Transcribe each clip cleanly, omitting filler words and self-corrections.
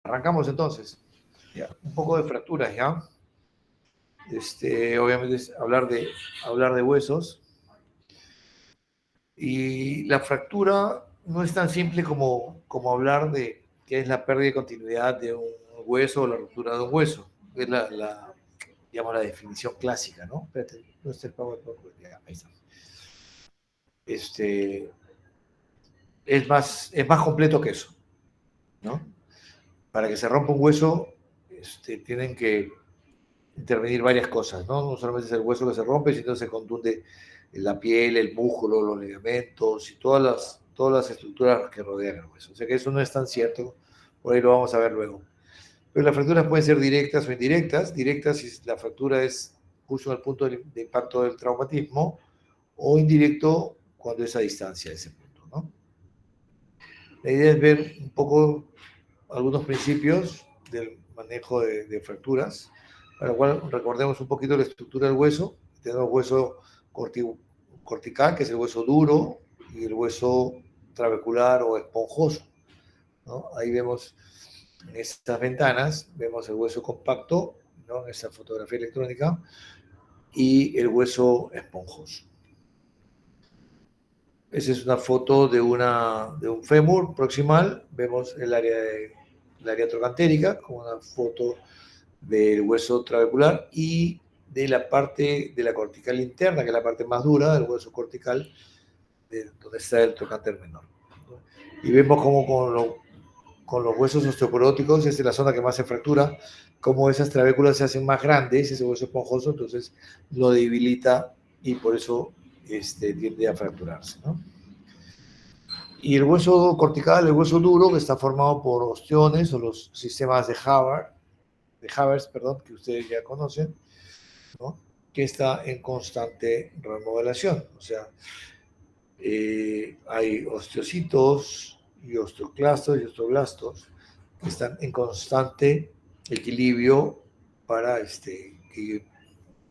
Arrancamos entonces. Ya, un poco de fracturas, ¿ya? Obviamente es hablar de huesos. Y la fractura no es tan simple como hablar de qué es la pérdida de continuidad de un hueso o la ruptura de un hueso. Es digamos, la definición clásica, ¿no? Espérate, no está el PowerPoint. Ya, ahí está. Es más completo que eso, ¿no? Para que se rompa un hueso, tienen que intervenir varias cosas, ¿no? No solamente es el hueso que se rompe, sino se contunde la piel, el músculo, los ligamentos y todas las estructuras que rodean el hueso. O sea que eso no es tan cierto, por ahí lo vamos a ver luego. Pero las fracturas pueden ser directas o indirectas. Directas si la fractura es justo en el punto de impacto del traumatismo, o indirecto cuando es a distancia de ese punto, ¿no? La idea es ver un poco algunos principios del manejo de fracturas, para lo cual recordemos un poquito la estructura del hueso. Tenemos hueso cortical, que es el hueso duro, y el hueso trabecular o esponjoso, ¿no? Ahí vemos en estas ventanas, vemos el hueso compacto, ¿no? En esta fotografía electrónica, y el hueso esponjoso. Esa es una foto de un fémur proximal. Vemos el área trocantérica, como una foto del hueso trabecular y de la parte de la cortical interna, que es la parte más dura del hueso cortical, donde está el trocánter menor. Y vemos cómo con los huesos osteoporóticos, esta es la zona que más se fractura, cómo esas trabéculas se hacen más grandes, ese hueso esponjoso, entonces lo debilita y por eso tiende a fracturarse, ¿no? Y el hueso cortical, el hueso duro, que está formado por ostiones o los sistemas de Havers, que ustedes ya conocen, ¿no? Que está en constante remodelación. O sea, hay osteocitos y osteoclastos y osteoblastos que están en constante equilibrio para que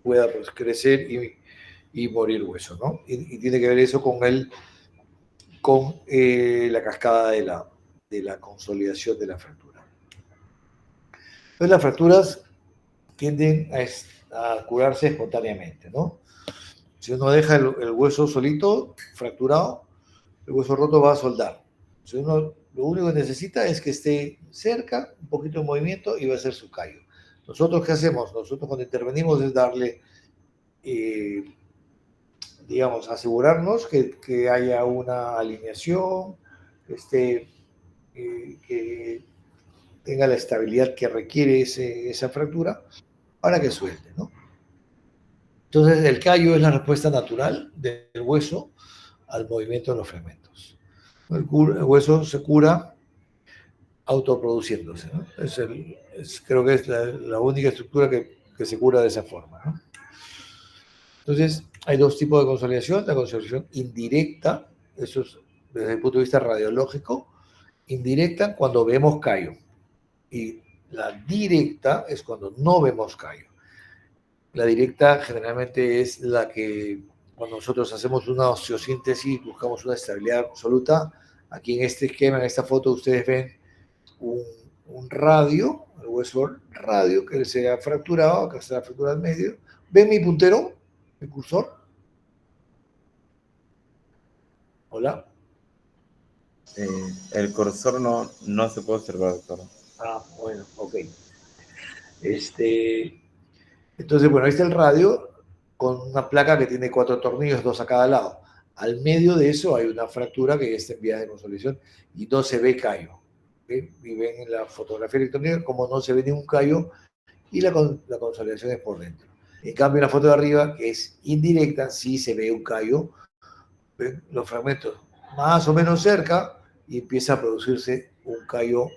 pueda, pues, crecer y morir hueso, ¿no? Y tiene que ver eso con la cascada de la consolidación de la fractura. Entonces las fracturas tienden a curarse espontáneamente, ¿no? Si uno deja el hueso solito, fracturado, el hueso roto va a soldar. Si uno lo único que necesita es que esté cerca, un poquito de movimiento y va a ser su callo. ¿Nosotros qué hacemos? Nosotros cuando intervenimos es darle, digamos, asegurarnos que haya una alineación, que tenga la estabilidad que requiere esa fractura para que suelte, ¿no? Entonces, el callo es la respuesta natural del hueso al movimiento de los fragmentos. El hueso se cura autoproduciéndose, ¿no? Creo que es la única estructura que se cura de esa forma, ¿no? Entonces, hay dos tipos de consolidación. La consolidación indirecta, eso es desde el punto de vista radiológico, indirecta cuando vemos callo. Y la directa es cuando no vemos callo. La directa generalmente es la que cuando nosotros hacemos una osteosíntesis buscamos una estabilidad absoluta. Aquí en este esquema, en esta foto, ustedes ven un radio, el hueso radio que se ha fracturado, acá está la fractura al medio. ¿Ven mi puntero? ¿Mi cursor? Hola. El cursor no se puede observar, doctor. Ah, bueno, ok. Entonces, bueno, ahí está el radio con una placa que tiene 4 tornillos, 2 a cada lado. Al medio de eso hay una fractura que ya está en vías de consolidación y no se ve callo. ¿Okay? Y ven en la fotografía electrónica como no se ve ningún callo y la consolidación es por dentro. En cambio, en la foto de arriba, que es indirecta, sí se ve un callo, ven los fragmentos más o menos cerca y empieza a producirse un callo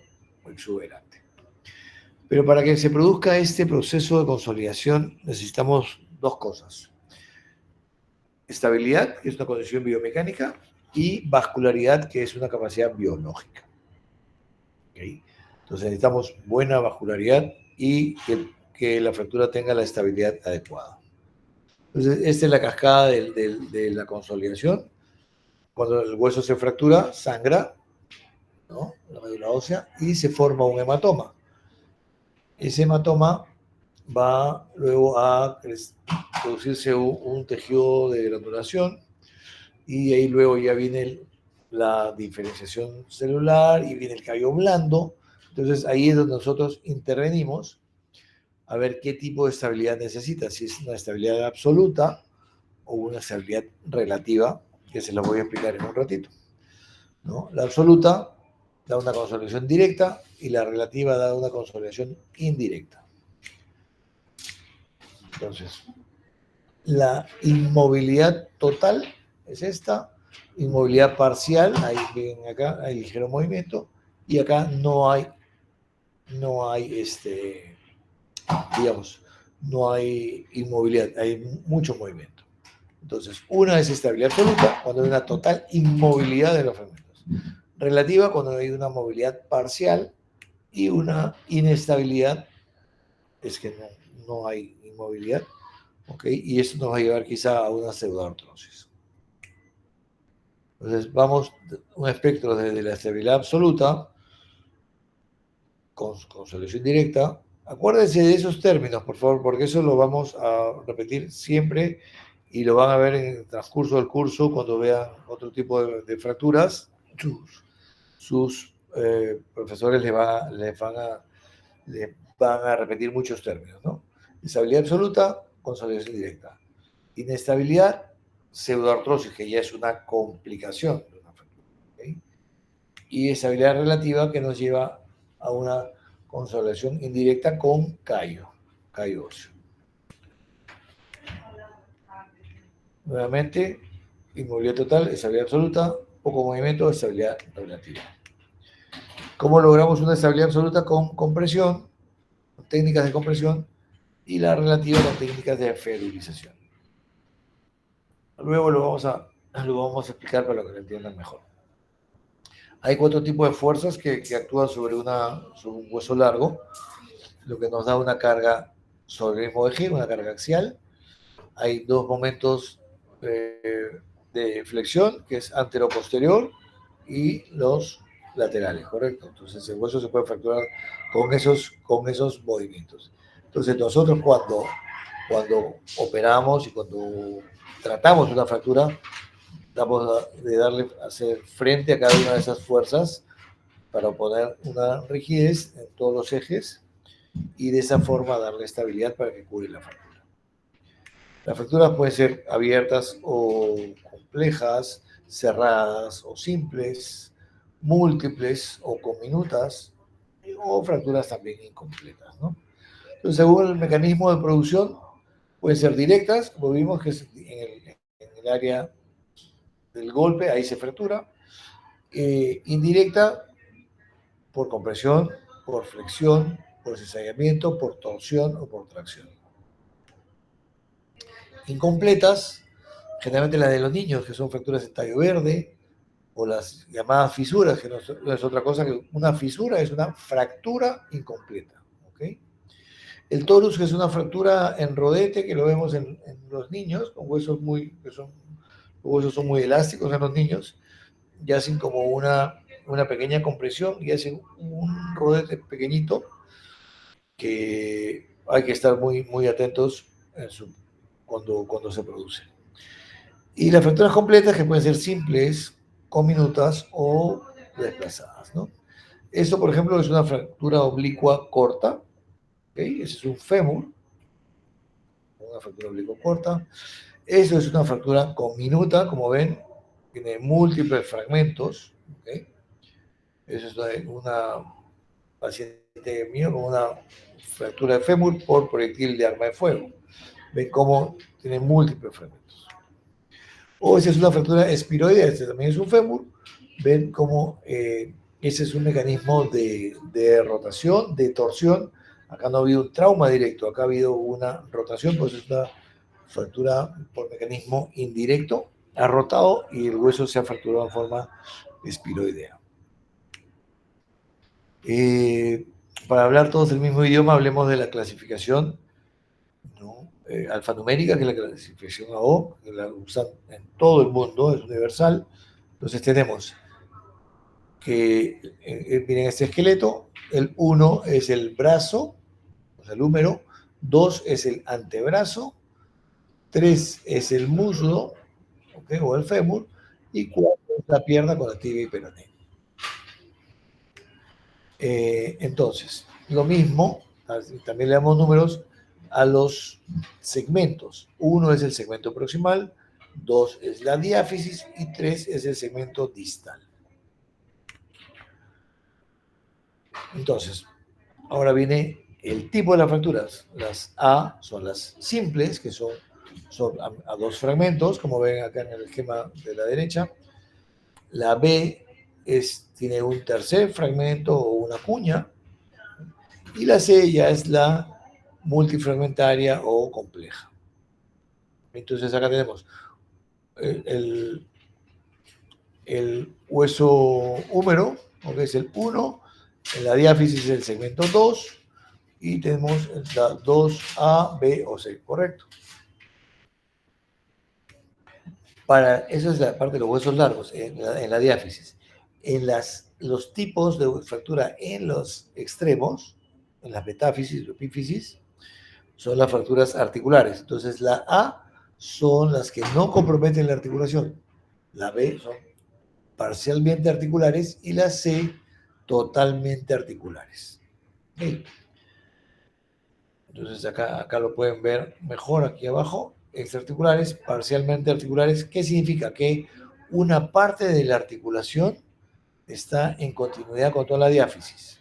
exuberante. Pero para que se produzca este proceso de consolidación necesitamos dos cosas. Estabilidad, que es una condición biomecánica, y vascularidad, que es una capacidad biológica. ¿Okay? Entonces necesitamos buena vascularidad y que la fractura tenga la estabilidad adecuada. Entonces, esta es la cascada de la consolidación. Cuando el hueso se fractura, sangra, ¿no? La médula ósea, y se forma un hematoma. Ese hematoma va luego a producirse un tejido de granulación, y ahí luego ya viene la diferenciación celular y viene el callo blando. Entonces ahí es donde nosotros intervenimos a ver qué tipo de estabilidad necesita, si es una estabilidad absoluta o una estabilidad relativa, que se lo voy a explicar en un ratito, ¿no? La absoluta da una consolidación directa y la relativa da una consolidación indirecta. Entonces, la inmovilidad total es esta, inmovilidad parcial, ahí ven acá, hay ligero movimiento, y acá no hay, digamos, no hay inmovilidad, hay mucho movimiento. Entonces, una es estabilidad absoluta cuando hay una total inmovilidad de los fragmentos. Relativa cuando hay una movilidad parcial, y una inestabilidad es que no hay inmovilidad, ¿ok? Y eso nos va a llevar quizá a una pseudoartrosis. Entonces, vamos un espectro desde la estabilidad absoluta, con solución directa. Acuérdense de esos términos, por favor, porque eso lo vamos a repetir siempre y lo van a ver en el transcurso del curso cuando vean otro tipo de fracturas. Sus profesores les van a repetir muchos términos, ¿no? Estabilidad absoluta, consolidación directa. Inestabilidad, pseudoartrosis, que ya es una complicación de una fractura, ¿okay? Y estabilidad relativa, que nos lleva a una consolidación indirecta con callo óseo. Nuevamente, inmovilidad total, estabilidad absoluta, poco movimiento, estabilidad relativa. ¿Cómo logramos una estabilidad absoluta? Con compresión, con técnicas de compresión, y la relativa con técnicas de ferulización. Luego lo vamos a explicar para que lo entiendan mejor. Hay 4 tipos de fuerzas que actúan sobre un hueso largo, lo que nos da una carga sobre el mismo eje, una carga axial. Hay 2 momentos de flexión, que es antero-posterior, y los laterales, ¿correcto? Entonces el hueso se puede fracturar con esos movimientos. Entonces nosotros cuando operamos y cuando tratamos una fractura, tratamos de hacer frente a cada una de esas fuerzas para poner una rigidez en todos los ejes y de esa forma darle estabilidad para que cure la fractura. Las fracturas pueden ser abiertas o complejas, cerradas o simples, múltiples o comminutas, o fracturas también incompletas, ¿no? Entonces, según el mecanismo de producción, pueden ser directas, como vimos que es en el área del golpe, ahí se fractura. Indirecta, por compresión, por flexión, por cizallamiento, por torsión o por tracción. Incompletas, generalmente las de los niños, que son fracturas de tallo verde, o las llamadas fisuras, que no es otra cosa que una fisura, es una fractura incompleta, ¿ok? El torus, que es una fractura en rodete, que lo vemos en los niños, con huesos los huesos son muy elásticos en los niños, y hacen como una pequeña compresión y hacen un rodete pequeñito que hay que estar muy, muy atentos cuando se produce. Y las fracturas completas, que pueden ser simples, comminutas o desplazadas, ¿no? Esto, por ejemplo, es una fractura oblicua corta, ¿okay? Ese es un fémur, una fractura oblicua corta. Eso es una fractura comminuta, como ven, tiene múltiples fragmentos, ¿okay? Eso es una paciente mío con una fractura de fémur por proyectil de arma de fuego. Ven cómo tiene múltiples fragmentos. O esa es una fractura espiroidea, este también es un fémur. Ven cómo ese es un mecanismo de rotación, de torsión. Acá no ha habido un trauma directo, acá ha habido una rotación, pues es una fractura por mecanismo indirecto. Ha rotado y el hueso se ha fracturado en forma espiroidea. Para hablar todos el mismo idioma, hablemos de la clasificación, ¿no? Alfanumérica, que es la clasificación AO, que la usan en todo el mundo, es universal. Entonces tenemos que miren este esqueleto, el 1 es el brazo, o sea, el húmero, 2 es el antebrazo, 3 es el muslo, ¿okay? O el fémur, y 4 es la pierna con la tibia y peroné. Entonces, lo mismo, también le damos números a los segmentos. 1 es el segmento proximal, 2 es la diáfisis y 3 es el segmento distal. Entonces, ahora viene el tipo de las fracturas. Las A son las simples, que son a 2 fragmentos, como ven acá en el esquema de la derecha. La B tiene un tercer fragmento o una cuña. Y la C ya es la multifragmentaria o compleja. Entonces acá tenemos el hueso húmero, que es el 1, en la diáfisis es el segmento 2, y tenemos la 2A, B o C, correcto. Eso es la parte de los huesos largos, en la diáfisis. En los tipos de fractura en los extremos, en las metáfisis y epífisis, son las fracturas articulares. Entonces, la A son las que no comprometen la articulación. La B son parcialmente articulares y la C totalmente articulares. ¿Okay? Entonces, acá lo pueden ver mejor aquí abajo. Extraarticulares, parcialmente articulares. ¿Qué significa? Que una parte de la articulación está en continuidad con toda la diáfisis.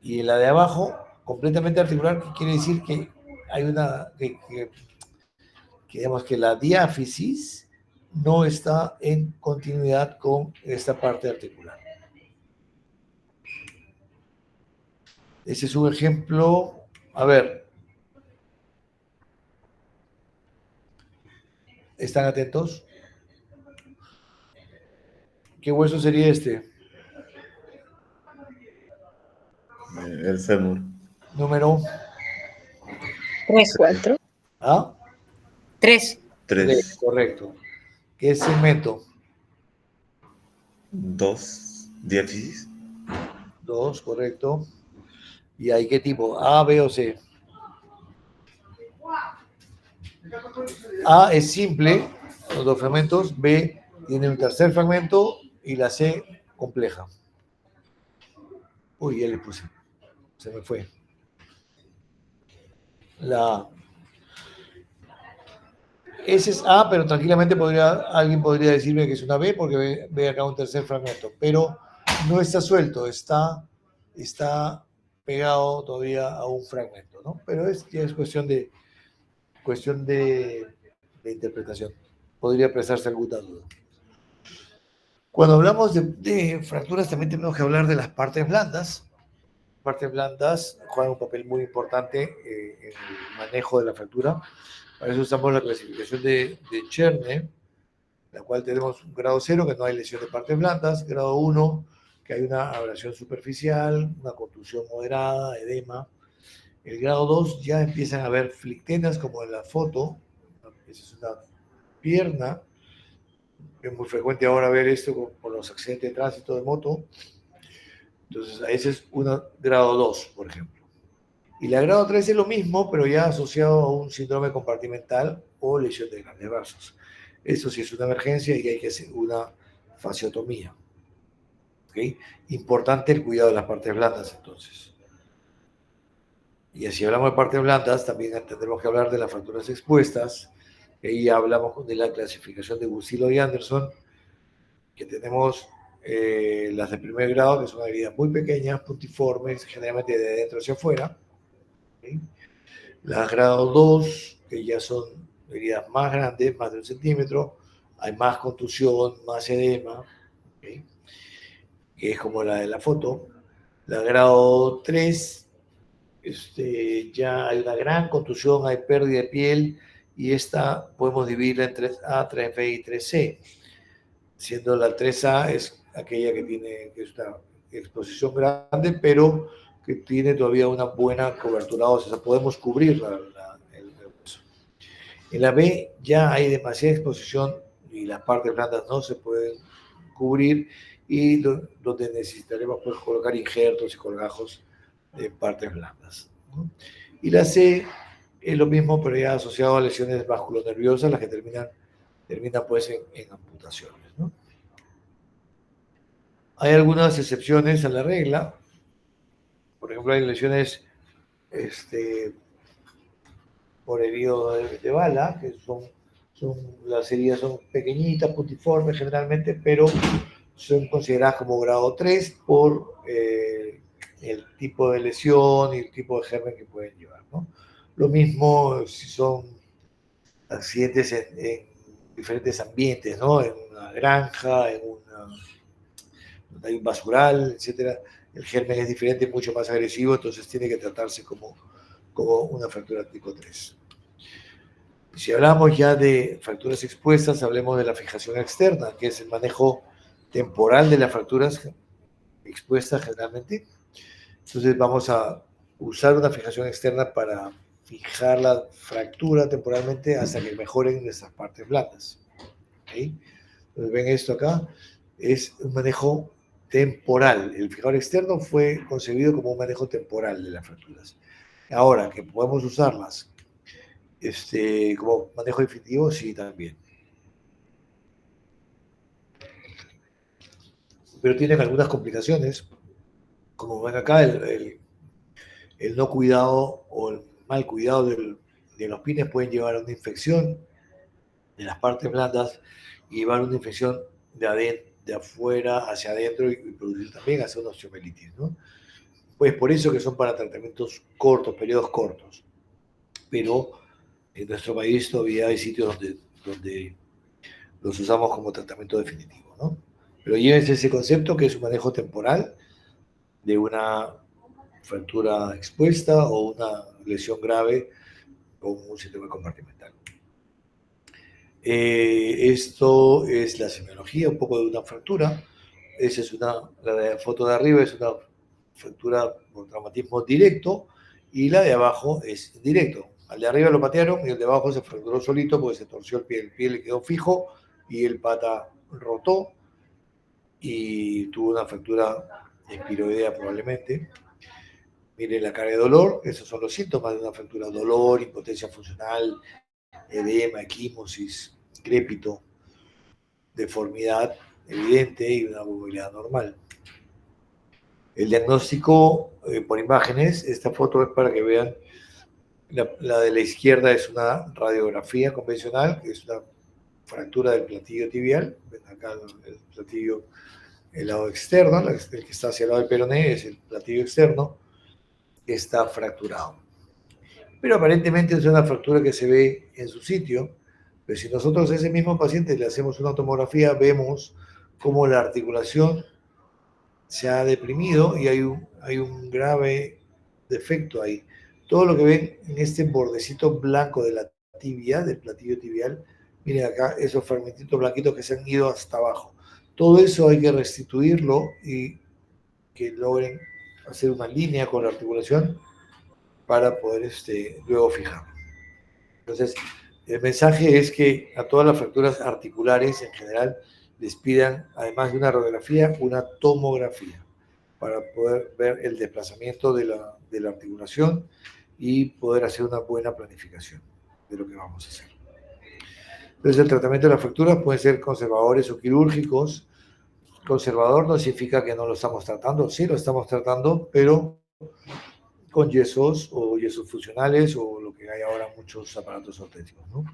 Y en la de abajo, completamente articular, que quiere decir que hay una... que digamos que la diáfisis no está en continuidad con esta parte articular. Ese es un ejemplo. A ver. ¿Están atentos? ¿Qué hueso sería este? El fémur. Número. 3, 4. ¿Ah? 3. 3. Correcto. ¿Qué segmento? 2. Diáfisis. 2, correcto. ¿Y ahí qué tipo? ¿A, B o C? A es simple, los 2 fragmentos. B tiene un tercer fragmento y la C compleja. Uy, ya le puse. Se me fue. Ese es A, pero tranquilamente alguien podría decirme que es una B porque ve acá un tercer fragmento. Pero no está suelto, está pegado todavía a un fragmento, ¿no? Pero ya es cuestión de interpretación. Podría prestarse alguna duda. Cuando hablamos de fracturas también tenemos que hablar de las partes blandas. Partes blandas juegan un papel muy importante en el manejo de la fractura. Para eso usamos la clasificación de Cherny, la cual tenemos un grado 0, que no hay lesión de partes blandas, grado 1, que hay una abrasión superficial, una contusión moderada, edema. El grado 2 ya empiezan a haber flictenas, como en la foto. Esa es una pierna. Es muy frecuente ahora ver esto con los accidentes de tránsito de moto. Entonces, ese es un grado 2, por ejemplo. Y la grado 3 es lo mismo, pero ya asociado a un síndrome compartimental o lesión de grandes vasos. Eso sí es una emergencia y hay que hacer una fasciotomía. ¿Okay? Importante el cuidado de las partes blandas, entonces. Y así hablamos de partes blandas, también tendremos que hablar de las fracturas expuestas. Ahí hablamos de la clasificación de Bustillo y Anderson, que tenemos las de primer grado, que son heridas muy pequeñas, puntiformes, generalmente de dentro hacia afuera. ¿Okay? Las grado 2, que ya son heridas más grandes, más de 1 centímetro, hay más contusión, más edema, ¿okay? Que es como la de la foto. La grado 3, ya hay una gran contusión, hay pérdida de piel, y esta podemos dividirla en 3A, 3B y 3C, siendo la 3A es aquella que es una exposición grande, pero que tiene todavía una buena cobertura ósea, o sea, podemos cubrir el hueso. En la B ya hay demasiada exposición y las partes blandas no se pueden cubrir, y donde necesitaremos pues, colocar injertos y colgajos de partes blandas, ¿no? Y la C es lo mismo, pero ya asociado a lesiones vasculonerviosas, las que terminan pues en amputaciones, ¿no? Hay algunas excepciones a la regla. Por ejemplo, hay lesiones por herido de bala, que las heridas son pequeñitas, puntiformes generalmente, pero son consideradas como grado 3 por el tipo de lesión y el tipo de germen que pueden llevar, ¿no? Lo mismo si son accidentes en diferentes ambientes, ¿no? En una granja, donde hay un basural, etcétera. El germen es diferente, mucho más agresivo, entonces tiene que tratarse como una fractura tipo 3. Si hablamos ya de fracturas expuestas, hablemos de la fijación externa, que es el manejo temporal de las fracturas expuestas generalmente. Entonces vamos a usar una fijación externa para fijar la fractura temporalmente hasta que mejoren nuestras partes blandas. ¿Okay? Entonces ven esto acá, es un manejo temporal. El fijador externo fue concebido como un manejo temporal de las fracturas. Ahora, que podemos usarlas como manejo definitivo, sí, también. Pero tienen algunas complicaciones, como ven acá, el no cuidado o el mal cuidado de los pines pueden llevar a una infección de las partes blandas y llevar una infección de afuera hacia adentro y producir también hacia una osteomelitis, ¿no? Pues por eso que son para tratamientos cortos, periodos cortos. Pero en nuestro país todavía hay sitios donde los usamos como tratamiento definitivo, ¿no? Pero llévense ese concepto que es un manejo temporal de una fractura expuesta o una lesión grave con un síndrome compartimental. Esto es la semiología, un poco de una fractura. Esa es la foto de arriba es una fractura por traumatismo directo y la de abajo es indirecto. Al de arriba lo patearon y el de abajo se fracturó solito porque se torció el pie le quedó fijo y el pata rotó y tuvo una fractura espiroidea probablemente. Miren la cara de dolor, esos son los síntomas de una fractura: dolor, impotencia funcional, edema, equimosis, crépito, deformidad evidente y una movilidad normal. El diagnóstico por imágenes, esta foto es para que vean, la de la izquierda es una radiografía convencional, que es una fractura del platillo tibial. Ven acá el platillo, el lado externo, el que está hacia el lado del peroné es el platillo externo, que está fracturado. Pero aparentemente es una fractura que se ve en su sitio, pero si nosotros a ese mismo paciente le hacemos una tomografía, vemos cómo la articulación se ha deprimido y hay un grave defecto ahí. Todo lo que ven en este bordecito blanco de la tibia, del platillo tibial, miren acá esos fragmentitos blanquitos que se han ido hasta abajo. Todo eso hay que restituirlo y que logren hacer una línea con la articulación para poder luego fijarlo. Entonces, el mensaje es que a todas las fracturas articulares en general les pidan, además de una radiografía, una tomografía para poder ver el desplazamiento de la articulación y poder hacer una buena planificación de lo que vamos a hacer. Entonces, el tratamiento de las fracturas pueden ser conservadores o quirúrgicos. Conservador no significa que no lo estamos tratando, sí lo estamos tratando, pero con yesos o yesos funcionales o lo que hay ahora muchos aparatos ortésicos, ¿no?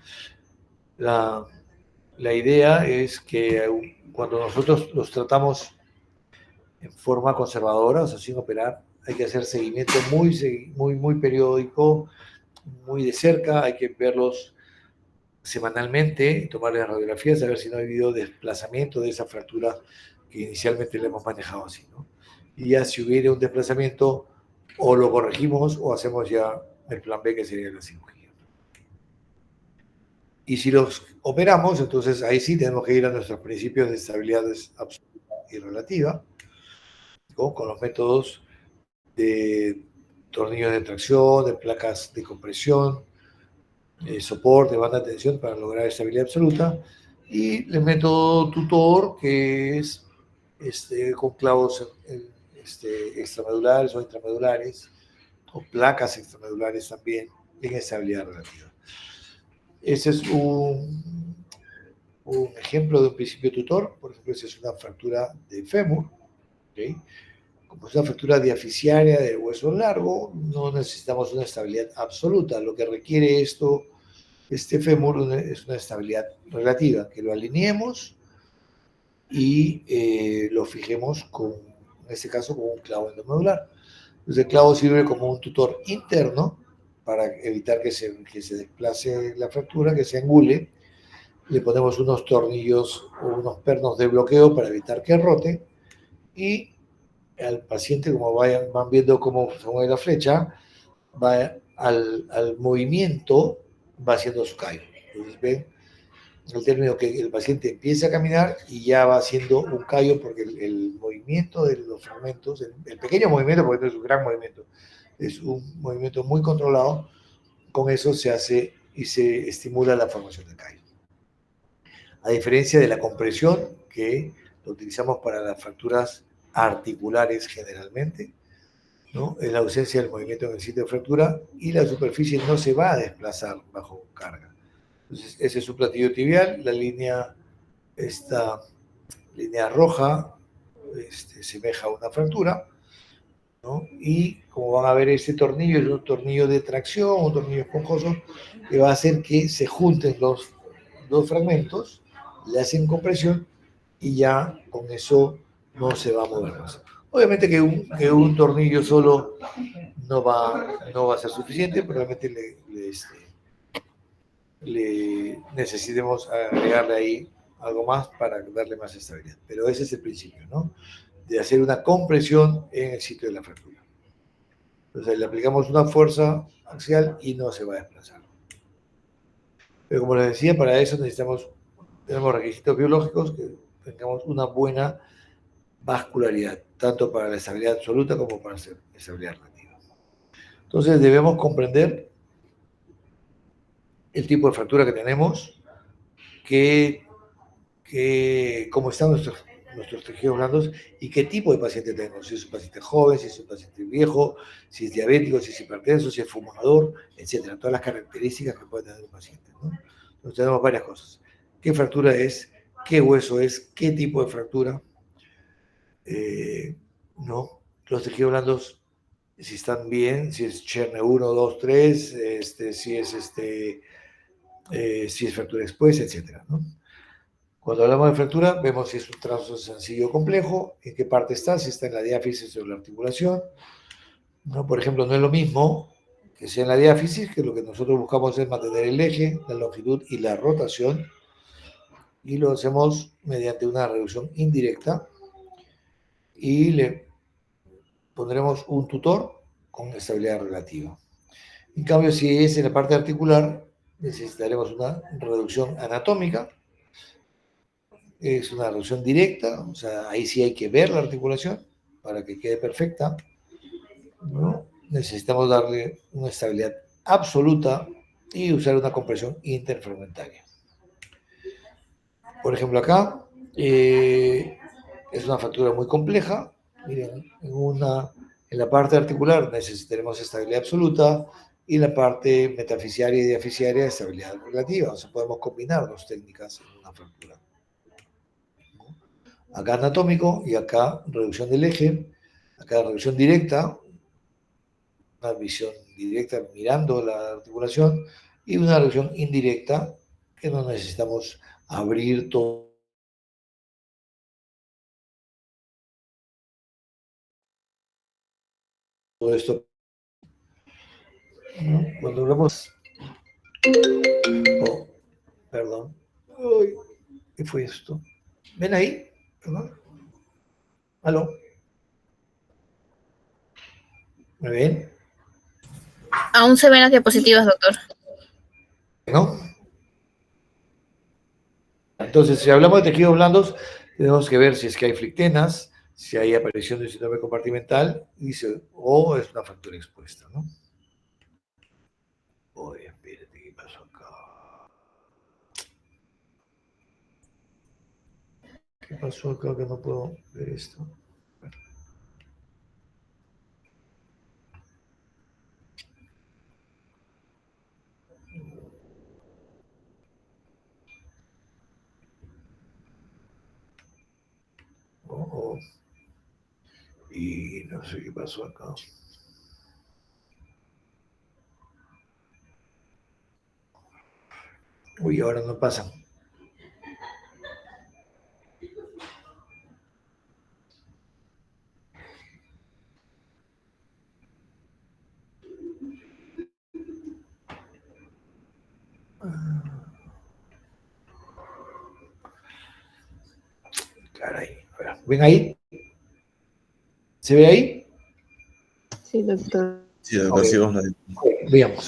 La idea es que cuando nosotros los tratamos en forma conservadora, o sea, sin operar, hay que hacer seguimiento muy periódico, muy de cerca, hay que verlos semanalmente, tomarles radiografías, a ver si no ha habido desplazamiento de esa fractura que inicialmente le hemos manejado así, ¿no? Y ya si hubiera un desplazamiento, o lo corregimos o hacemos ya el plan B, que sería la cirugía. Y si los operamos, entonces ahí sí tenemos que ir a nuestros principios de estabilidad absoluta y relativa, ¿no? Con los métodos de tornillos de tracción, de placas de compresión, soporte, banda de tensión para lograr estabilidad absoluta, y el método tutor, que es con clavos extramedulares o intramedulares, o placas extramedulares también, en estabilidad relativa. Ese es un ejemplo de un principio tutor. Por ejemplo, esa es una fractura de fémur, ¿okay? Como es una fractura diaficiaria del hueso largo, no necesitamos una estabilidad absoluta. Lo que requiere este fémur es una estabilidad relativa, que lo alineemos y lo fijemos en este caso, con un clavo endomedular. Entonces el clavo sirve como un tutor interno para evitar que se desplace la fractura, que se angule. Le ponemos unos tornillos o unos pernos de bloqueo para evitar que rote, y al paciente, como van viendo cómo se mueve la flecha, va al movimiento, va haciendo su callo. Entonces ven el término que el paciente empieza a caminar y ya va haciendo un callo, porque el movimiento de los fragmentos, el pequeño movimiento, porque no es un gran movimiento, es un movimiento muy controlado, con eso se hace y se estimula la formación de callo. A diferencia de la compresión, que lo utilizamos para las fracturas articulares generalmente, ¿no? Es la ausencia del movimiento en el sitio de fractura y la superficie no se va a desplazar bajo carga. Entonces, ese es su platillo tibial. Esta línea roja semeja a una fractura, ¿no? Y como van a ver, este tornillo es un tornillo de tracción, un tornillo esponjoso, que va a hacer que se junten los dos fragmentos, le hacen compresión y ya con eso no se va a mover más. Obviamente que un tornillo solo no va a ser suficiente, probablemente le necesitemos agregarle ahí algo más para darle más estabilidad. Pero ese es el principio, ¿no? De hacer una compresión en el sitio de la fractura. Entonces le aplicamos una fuerza axial y no se va a desplazar. Pero como les decía, para eso tenemos requisitos biológicos, que tengamos una buena vascularidad, tanto para la estabilidad absoluta como para la estabilidad relativa. Entonces debemos comprender el tipo de fractura que tenemos, cómo están nuestros tejidos blandos y qué tipo de paciente tenemos. Si es un paciente joven, si es un paciente viejo, si es diabético, si es hipertenso, si es fumador, etcétera. Todas las características que puede tener un paciente, ¿no? Entonces tenemos varias cosas. ¿Qué fractura es? ¿Qué hueso es? ¿Qué tipo de fractura? ¿No? Los tejidos blandos, si están bien, si es Cherne 1, 2, 3, si es fractura expuesta, etcétera, ¿no? Cuando hablamos de fractura, vemos si es un trazo sencillo o complejo, en qué parte está, si está en la diáfisis o en la articulación, ¿no? Por ejemplo, no es lo mismo que sea en la diáfisis, que lo que nosotros buscamos es mantener el eje, la longitud y la rotación, y lo hacemos mediante una reducción indirecta, y le pondremos un tutor con estabilidad relativa. En cambio, si es en la parte articular, necesitaremos una reducción anatómica. Es una reducción directa, o sea, ahí sí hay que ver la articulación para que quede perfecta, ¿no? Necesitamos darle una estabilidad absoluta y usar una compresión interfragmentaria. Por ejemplo, acá es una fractura muy compleja. Miren, en la parte articular necesitaremos estabilidad absoluta, y en la parte metafisiaria y diafisiaria estabilidad relativa. O sea, podemos combinar dos técnicas en una fractura. Acá anatómico y acá reducción del eje, acá reducción directa, una visión directa mirando la articulación, y una reducción indirecta, que no necesitamos abrir todo esto, ¿no? Cuando hablamos, oh, perdón, uy, ¿qué fue esto? ¿Ven ahí? ¿Perdón? ¿Aló? ¿Me ven? Aún se ven las diapositivas, doctor. ¿No? Entonces, si hablamos de tejidos blandos, tenemos que ver si es que hay flictenas, si hay aparición de síndrome compartimental, o es una fractura expuesta, ¿no? Oye, espérate, ¿qué pasó acá? ¿Qué pasó acá que no puedo ver esto? Oh, y no sé qué pasó acá. Uy, ahora no pasa. Caray. A ver, ¿ven ahí? ¿Se ve ahí? Sí, doctor. Sí, Ok, acá sí vamos a veamos.